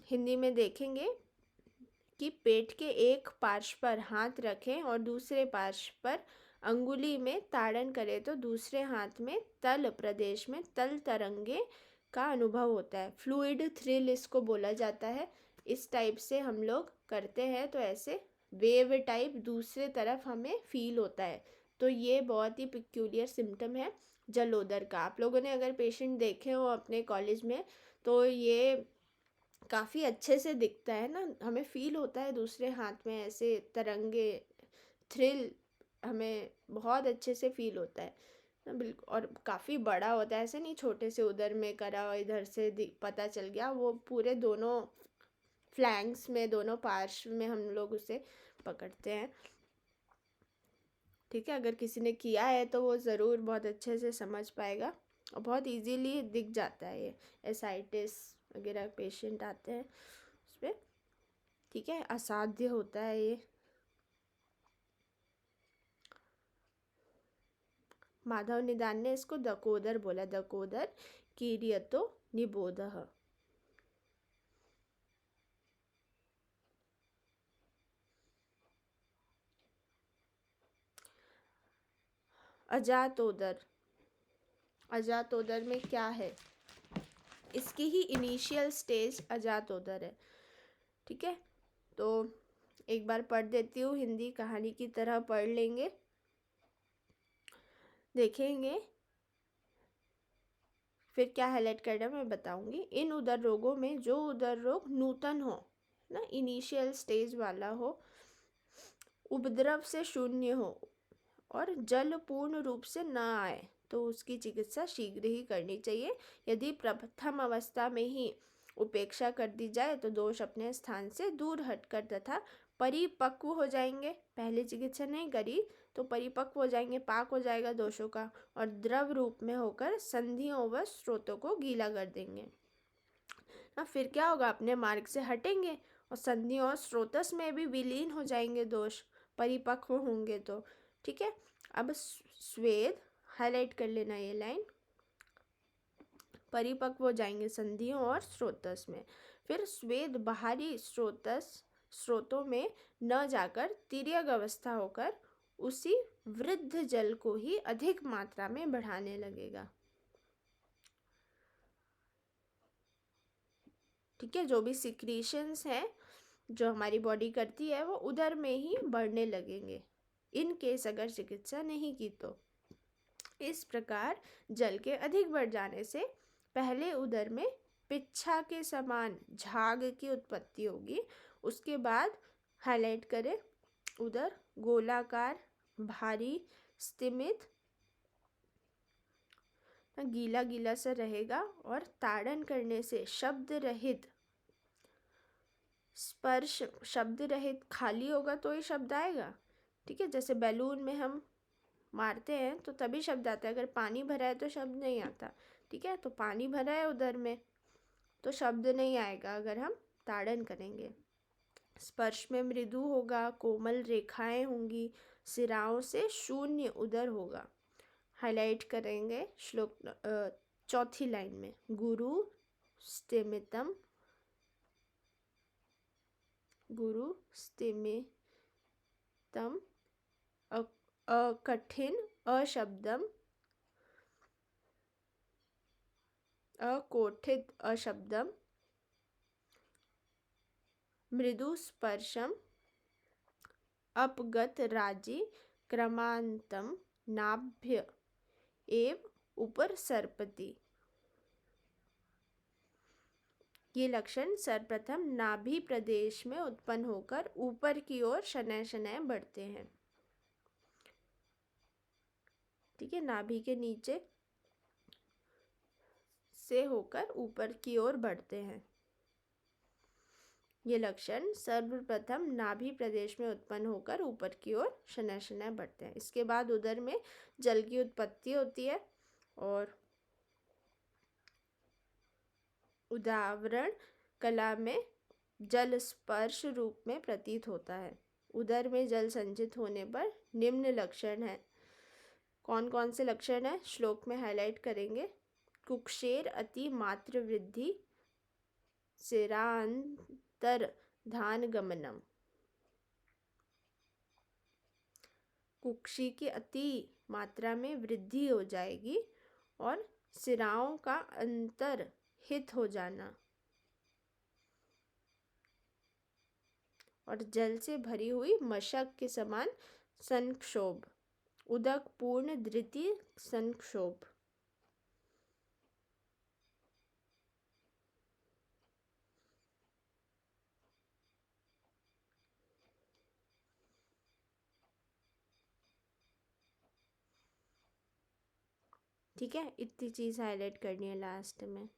हिंदी में देखेंगे कि पेट के एक पार्श्व पर हाथ रखें और दूसरे पार्श्व पर अंगुली में ताड़न करें तो दूसरे हाथ में तल प्रदेश में तल तरंगे का अनुभव होता है। फ्लूइड थ्रिल इसको बोला जाता है। इस टाइप से हम लोग करते हैं तो ऐसे वेव टाइप दूसरे तरफ हमें फील होता है। तो ये बहुत ही पिक्यूलियर सिम्टम है जलोदर का। आप लोगों ने अगर पेशेंट देखे हो अपने कॉलेज में तो ये काफ़ी अच्छे से दिखता है ना, हमें फील होता है दूसरे हाथ में ऐसे तरंगे, थ्रिल हमें बहुत अच्छे से फील होता है ना, बिल्कुल। और काफ़ी बड़ा होता है, ऐसे नहीं छोटे से उधर में करा और इधर से पता चल गया, वो पूरे दोनों फ्लैंक्स में, दोनों पार्श्व में हम लोग उसे पकड़ते हैं। ठीक है, अगर किसी ने किया है तो वो ज़रूर बहुत अच्छे से समझ पाएगा और बहुत इजीली दिख जाता है ये एसाइटिस वगैरह पेशेंट आते हैं उस पर। ठीक है, असाध्य होता है ये। माधव निदान ने इसको दकोदर बोला, दकोदर कीर्यतो निबोधः। अजातोदर, अजातोदर में क्या है, इसकी ही इनिशियल स्टेज अजातोदर है। ठीक है, तो एक बार पढ़ देती हूँ, हिंदी कहानी की तरह पढ़ लेंगे, देखेंगे फिर क्या हाईलाइट करना मैं बताऊंगी। इन उदर रोगों में जो उदर रोग नूतन हो ना, इनिशियल स्टेज वाला हो, उपद्रव से शून्य हो और जल पूर्ण रूप से न आए तो उसकी चिकित्सा शीघ्र ही करनी चाहिए। यदि प्रथम अवस्था में ही उपेक्षा कर दी जाए तो दोष अपने स्थान से दूर हटकर तथा परिपक्व हो जाएंगे। पहले चिकित्सा नहीं करी तो परिपक्व हो जाएंगे, पाक हो जाएगा दोषों का और द्रव रूप में होकर संधियों व स्रोतों को गीला कर देंगे ना। फिर क्या होगा, अपने मार्ग से हटेंगे और संधियों और स्रोतस में भी विलीन हो जाएंगे दोष, परिपक्व होंगे तो। ठीक है, अब स्वेद हाईलाइट कर लेना ये लाइन, परिपक्व हो जाएंगे संधियों और स्रोतस में। फिर स्वेद बाहरी स्रोतों में न जाकर तिर्यक अवस्था होकर उसी वृद्ध जल को ही अधिक मात्रा में बढ़ाने लगेगा। ठीक है, जो भी सिक्रीशंस हैं जो हमारी बॉडी करती है वो उधर में ही बढ़ने लगेंगे इन केस अगर चिकित्सा नहीं की तो। इस प्रकार जल के अधिक बढ़ जाने से पहले उदर में पिच्छा के समान झाग की उत्पत्ति होगी। उसके बाद हाईलाइट करें, उदर गोलाकार, भारी, स्तिमित, गीला गीला सा रहेगा और ताड़न करने से शब्द रहित, स्पर्श शब्द रहित, खाली होगा तो ही शब्द आएगा। ठीक है, जैसे बैलून में हम मारते हैं तो तभी शब्द आता है, अगर पानी भरा है तो शब्द नहीं आता। ठीक है, तो पानी भरा है उधर में तो शब्द नहीं आएगा अगर हम ताड़न करेंगे। स्पर्श में मृदु होगा, कोमल रेखाएं होंगी, सिराओं से शून्य उदर होगा। हाईलाइट करेंगे श्लोक चौथी लाइन में, गुरु स्तिमितम, गुरु स्तिमितम अकठिन अशब्दम, अकोठित अशब्दम, मृदु स्पर्शम, अपगत राजी, क्रमांतम, नाभ्य एव ऊपर सर्पति। ये लक्षण सर्वप्रथम नाभि प्रदेश में उत्पन्न होकर ऊपर की ओर शनय शनय बढ़ते हैं। ठीक है, नाभि के नीचे से होकर ऊपर की ओर बढ़ते हैं। ये लक्षण सर्वप्रथम नाभि प्रदेश में उत्पन्न होकर ऊपर की ओर शनय शनय बढ़ते हैं। इसके बाद उदर में जल की उत्पत्ति होती है और उदावरण कला में जल स्पर्श रूप में प्रतीत होता है। उदर में जल संचित होने पर निम्न लक्षण है। कौन कौन से लक्षण है श्लोक में हाईलाइट करेंगे। कुक्षेर अति मात्र वृद्धि, सिरांतर धान गमनम। कुक्षी की अति मात्रा में वृद्धि हो जाएगी और सिराओं का अंतर हित हो जाना और जल से भरी हुई मशक के समान संक्षोभ। उदक पूर्ण द्वितीय संक्षोभ। ठीक है, इतनी चीज हाईलाइट करनी है लास्ट में।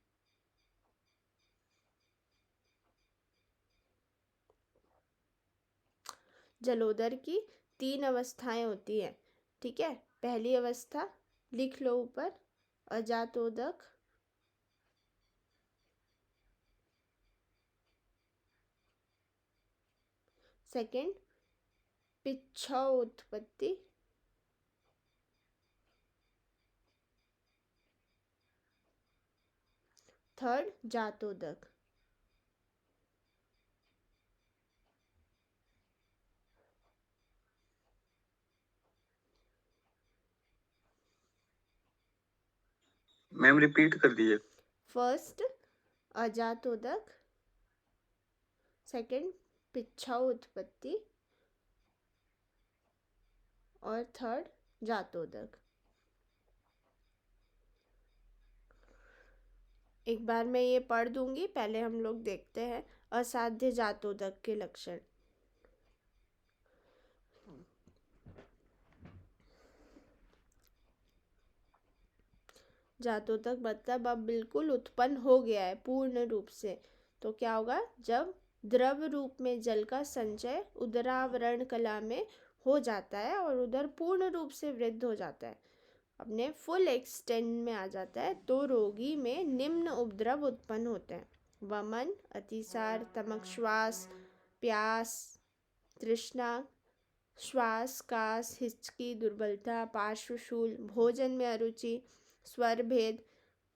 जलोदर की 3 अवस्थाएं होती है। ठीक है, पहली अवस्था लिख लो ऊपर, अजातोदक। सेकंड पिच्छोत्पत्ति। थर्ड जातोदक। मैम रिपीट कर दीजिए। फर्स्ट अजातोदक, सेकंड पिच्छा उत्पत्ति और थर्ड जातोदक। एक बार मैं ये पढ़ दूंगी, पहले हम लोग देखते हैं असाध्य जातोदक के लक्षण। जातोदक मतलब अब बिल्कुल उत्पन्न हो गया है पूर्ण रूप से। तो क्या होगा, जब द्रव रूप में जल का संचय उदरावरण कला में हो जाता है और उदर पूर्ण रूप से वृद्ध हो जाता है, अपने फुल एक्सटेंड में आ जाता है, तो रोगी में निम्न उपद्रव उत्पन्न होते हैं। वमन, अतिसार, तमक श्वास, प्यास, तृष्णा, श्वास, कास, हिचकी, दुर्बलता, पार्श्वशूल, भोजन में अरुचि, स्वर भेद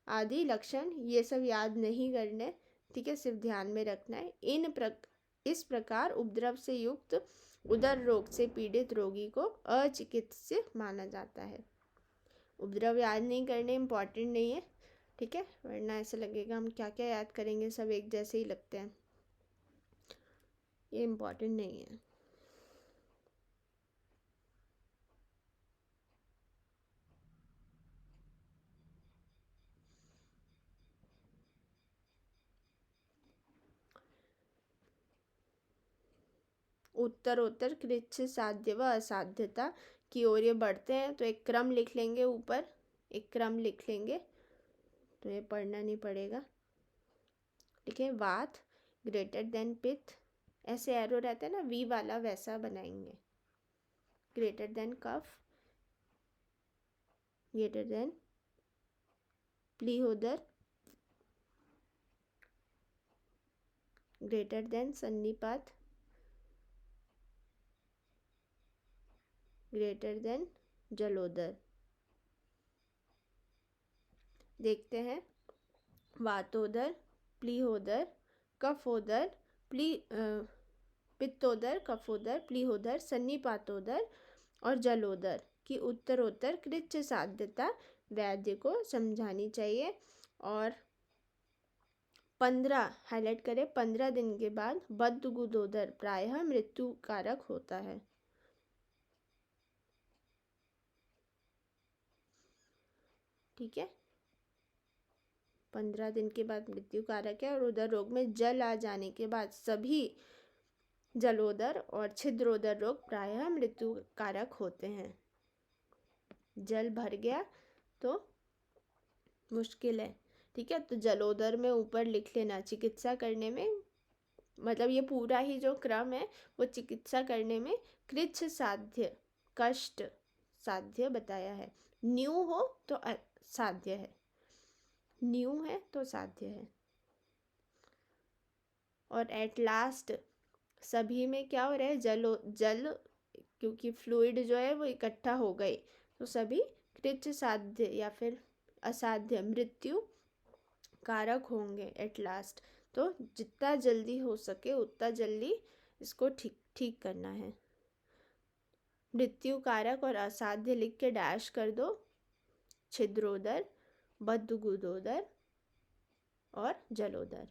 आदि लक्षण, ये सब याद नहीं करने। ठीक है, सिर्फ ध्यान में रखना है। इस प्रकार उपद्रव से युक्त उदर रोग से पीड़ित रोगी को अचिकित्स्य माना जाता है। उपद्रव याद नहीं करने, इम्पॉर्टेंट नहीं है। ठीक है, वरना ऐसा लगेगा हम क्या क्या याद करेंगे, सब एक जैसे ही लगते हैं। ये इम्पॉर्टेंट नहीं है। उत्तरोत्तर कृच्छ साध्य व असाध्यता की ओर ये बढ़ते हैं। तो एक क्रम लिख लेंगे, ऊपर एक क्रम लिख लेंगे, तो ये पढ़ना नहीं पड़ेगा। ठीक है, वात ग्रेटर देन पित्त, ऐसे एरो रहता है ना वी वाला, वैसा बनाएंगे। ग्रेटर देन कफ, ग्रेटर देन प्लीहोदर, ग्रेटर देन सन्निपात, ग्रेटर देन जलोदर। देखते हैं, वातोदर, प्लीहोदर, कफोदर, पित्तोदर, कफोदर, प्लीहोदर, सन्निपातोदर और जलोदर की उत्तरोत्तर कृच्छ साध्यता वैद्य को समझानी चाहिए। और 15 हाईलाइट करें, 15 दिन के बाद बद्धगुदोदर प्रायः मृत्यु कारक होता है। ठीक है, 15 दिन के बाद मृत्यु कारक है। और उदर रोग में जल आ जाने के बाद सभी जलोदर और छिद्रोदर रोग प्रायः मृत्यु कारक होते हैं। जल भर गया तो मुश्किल है। ठीक है, तो जलोदर में ऊपर लिख लेना, चिकित्सा करने में मतलब ये पूरा ही जो क्रम है वो चिकित्सा करने में कृच्छ साध्य, कष्ट साध्य बताया है। न्यू हो तो साध्य है, न्यू है तो साध्य है। और एट लास्ट सभी में क्या हो रहा है, जल क्योंकि फ्लूइड जो है वो इकट्ठा हो गए, तो सभी कृच्छ साध्य या फिर असाध्य मृत्यु कारक होंगे एट लास्ट। तो जितना जल्दी हो सके उतना जल्दी इसको ठीक करना है। मृत्यु कारक और असाध्य लिख के डैश कर दो, छिद्रोदर, बद्धगुदोदर और जलोदर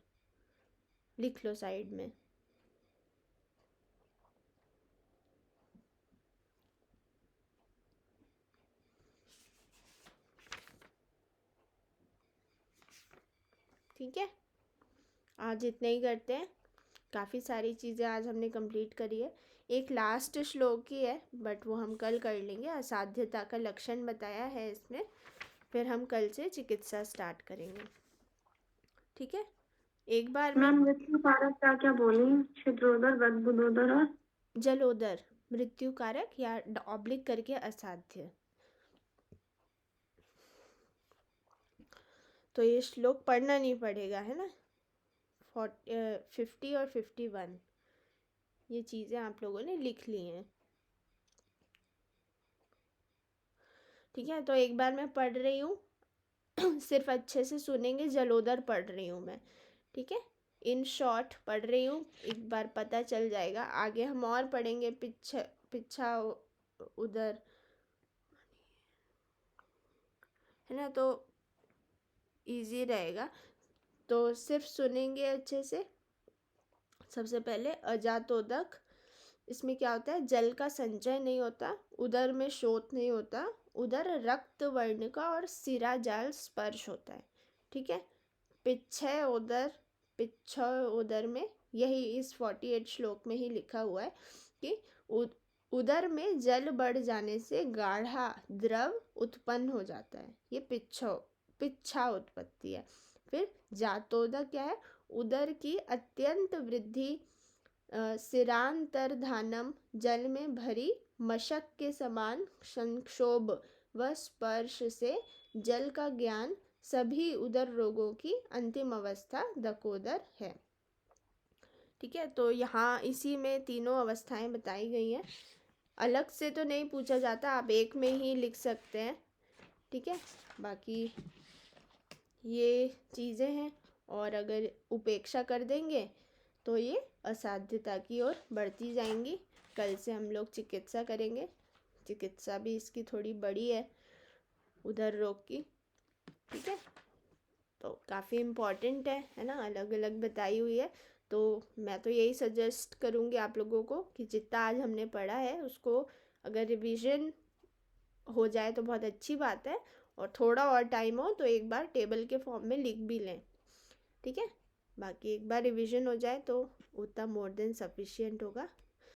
लिख लो साइड में। ठीक है, आज इतना ही करते हैं। काफ़ी सारी चीज़ें आज हमने कंप्लीट करी है। एक लास्ट श्लोक ही है बट वो हम कल कर लेंगे। असाध्यता का लक्षण बताया है इसमें, फिर हम कल से चिकित्सा स्टार्ट करेंगे। ठीक है, एक बार में मैम मृत्यु कारक क्या क्या बोली? छिद्रोदर, बद्धगुदोदर और जलोदर, मृत्यु कारक या ऑब्लिक करके असाध्य। तो ये श्लोक पढ़ना नहीं पड़ेगा, है ना। 50 और 51 ये चीज़ें आप लोगों ने लिख ली हैं। ठीक है, तो एक बार मैं पढ़ रही हूँ सिर्फ अच्छे से सुनेंगे। जलोदर पढ़ रही हूँ मैं, ठीक है, इन शॉर्ट पढ़ रही हूँ, एक बार पता चल जाएगा। आगे हम और पढ़ेंगे पिछा उधर, है ना, तो इजी रहेगा। तो सिर्फ सुनेंगे अच्छे से। सबसे पहले अजातोदक, इसमें क्या होता है, जल का संचय नहीं होता, उदर में शोथ नहीं होता, उदर रक्त वर्ण का और सिरा जाल स्पर्श होता है। ठीक है, पिच्छय उदर में यही इस 48 श्लोक में ही लिखा हुआ है कि उदर में जल बढ़ जाने से गाढ़ा द्रव उत्पन्न हो जाता है, ये पिच्छा उत्पत्ति है। फिर जातोदा क्या है, उदर की अत्यंत वृद्धि, सिरांतर्धानम, जल में भरी मशक के समान संक्षोभ व स्पर्श से जल का ज्ञान, सभी उदर रोगों की अंतिम अवस्था दकोदर है। ठीक है, तो यहाँ इसी में तीनों अवस्थाएं बताई गई हैं। अलग से तो नहीं पूछा जाता, आप एक में ही लिख सकते हैं। ठीक है, बाकी ये चीज़ें हैं, और अगर उपेक्षा कर देंगे तो ये असाध्यता की ओर बढ़ती जाएंगी। कल से हम लोग चिकित्सा करेंगे। चिकित्सा भी इसकी थोड़ी बड़ी है उधर रोग की। ठीक है, तो काफ़ी इम्पॉर्टेंट है ना, अलग अलग बताई हुई है। तो मैं तो यही सजेस्ट करूँगी आप लोगों को कि जितना आज हमने पढ़ा है उसको अगर रिवीजन हो जाए तो बहुत अच्छी बात है, और थोड़ा और टाइम हो तो एक बार टेबल के फॉर्म में लिख भी लें। ठीक है, बाकी एक बार रिवीजन हो जाए तो उतना मोर देन सफिशिएंट होगा।